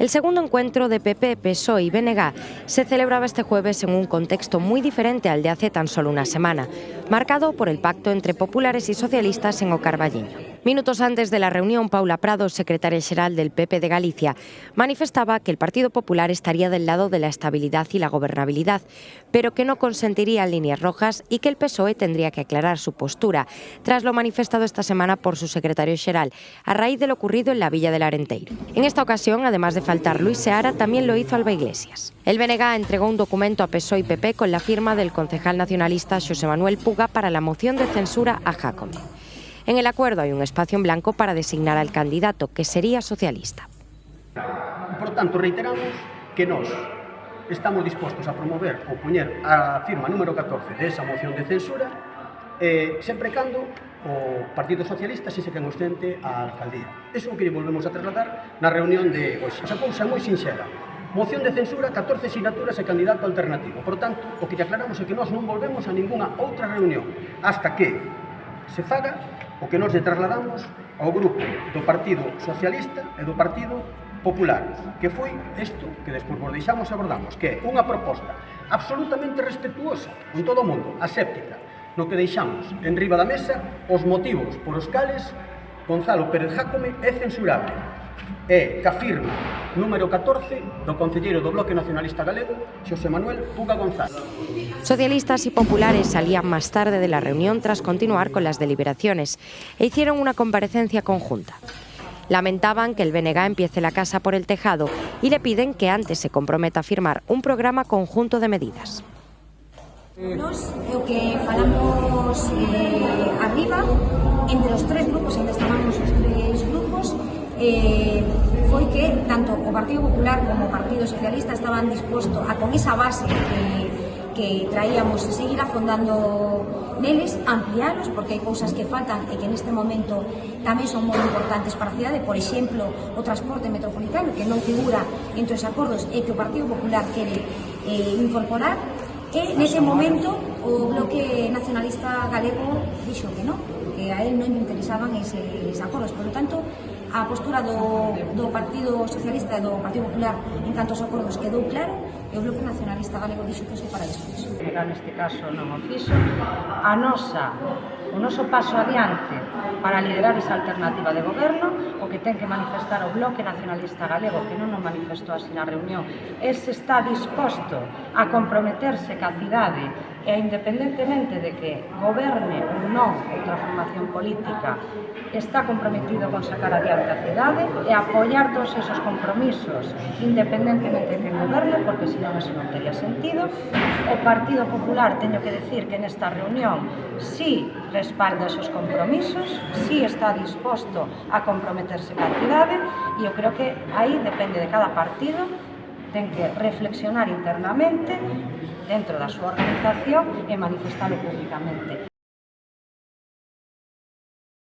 El segundo encuentro de PP, PSOE y BNG se celebraba este jueves en un contexto muy diferente al de hace tan solo una semana, marcado por el pacto entre populares y socialistas en O Carballiño. Minutos antes de la reunión, Paula Prado, secretaria xeral del PP de Galicia, manifestaba que el Partido Popular estaría del lado de la estabilidad y la gobernabilidad, pero que no consentiría líneas rojas y que el PSOE tendría que aclarar su postura, tras lo manifestado esta semana por su secretario xeral, a raíz de lo ocurrido en la Villa del Arenteiro. En esta ocasión, además de faltar Luis Seara, también lo hizo Alba Iglesias. El BNG entregó un documento a PSOE y PP con la firma del concejal nacionalista Xosé Manuel Puga para la moción de censura a Jácome. En el acuerdo hay un espacio en blanco para designar al candidato, que sería socialista. Por tanto, reiteramos que nós estamos dispostos a promover ou poñer a firma número 14 desa moción de censura sempre cando o Partido Socialista se quen ostente a alcaldía. Iso é o que volvemos a trasladar na reunión de hoxe. Esa cousa é moi sinxela. Moción de censura, 14 sinaturas e candidato alternativo. Por tanto, o que lle aclaramos é que nós non volvemos a ninguna outra reunión hasta que se faga o que nos lle trasladamos ao grupo do Partido Socialista e do Partido Popular, que foi isto que despois vos deixamos e abordamos, que é unha proposta absolutamente respetuosa con todo o mundo, aséptica, no que deixamos en riba da mesa os motivos por os cales Gonzalo Pérez Jácome é censurable. É que a firma número 14 do concelleiro do Bloque Nacionalista Galego, Xosé Manuel Puga Gonzalo. Socialistas y populares salían más tarde de la reunión tras continuar con las deliberaciones e hicieron una comparecencia conjunta. Lamentaban que el BNG empiece la casa por el tejado y le piden que antes se comprometa a firmar un programa conjunto de medidas. Nos, o que falamos arriba, entre os tres grupos, onde estábamos os tres grupos, foi que tanto o Partido Popular como o Partido Socialista estaban dispostos a, con esa base que traíamos, seguir afondando neles, amplialos, porque hai cousas que faltan e que neste momento tamén son moi importantes para a cidade. Por exemplo, o transporte metropolitano, que non figura entre os acordos e que o Partido Popular quere incorporar, e nese momento o Bloque Nacionalista Galego dixo que non, que a él non lle interesaban eses acordos. Por lo tanto, a postura do Partido Socialista e do Partido Popular en canto aos acordos quedou claro, e o Bloque Nacionalista Galego dixo que iso para despois. Neste caso non o fixo. O noso paso adiante para liderar esa alternativa de goberno, o que ten que manifestar o Bloque Nacionalista Galego, que non o manifestou así na reunión, é se está disposto a comprometerse ca cidade e independentemente de que goberne ou non outra formación política, está comprometido con sacar adiante a cidade e apoiar todos esos compromisos independentemente de que goberne, porque senón eso non teria sentido. O Partido Popular, teño que decir que nesta reunión sí respalda esos compromisos, sí está disposto a comprometerse ca cidade, e eu creo que aí depende de cada partido, ten que reflexionar internamente dentro da súa organización e manifestalo públicamente.